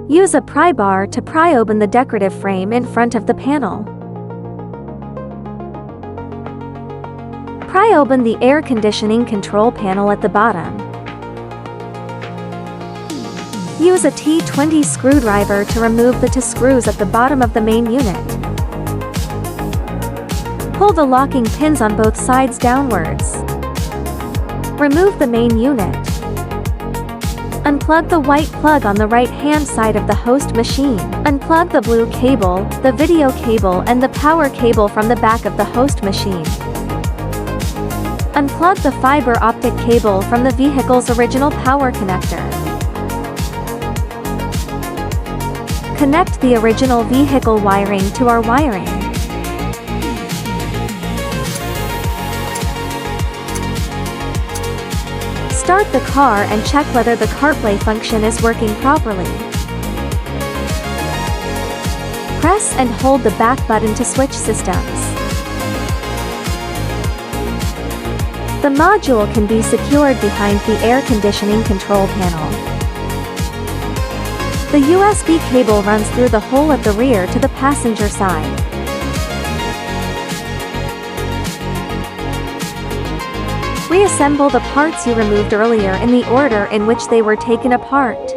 Use a pry bar to pry open the decorative frame in front of the panel. Pry open the air conditioning control panel at the bottom. Use a T20 screwdriver to remove the two screws at the bottom of the main unit. Pull the locking pins on both sides downwards. Remove the main unit. Unplug the white plug on the right-hand side of the host machine. Unplug the blue cable, the video cable and the power cable from the back of the host machine. Unplug the fiber optic cable from the vehicle's original power connector. Connect the original vehicle wiring to our wiring. Start the car and check whether the CarPlay function is working properly. Press and hold the back button to switch systems. The module can be secured behind the air conditioning control panel. The USB cable runs through the hole at the rear to the passenger side. Reassemble the parts you removed earlier in the order in which they were taken apart.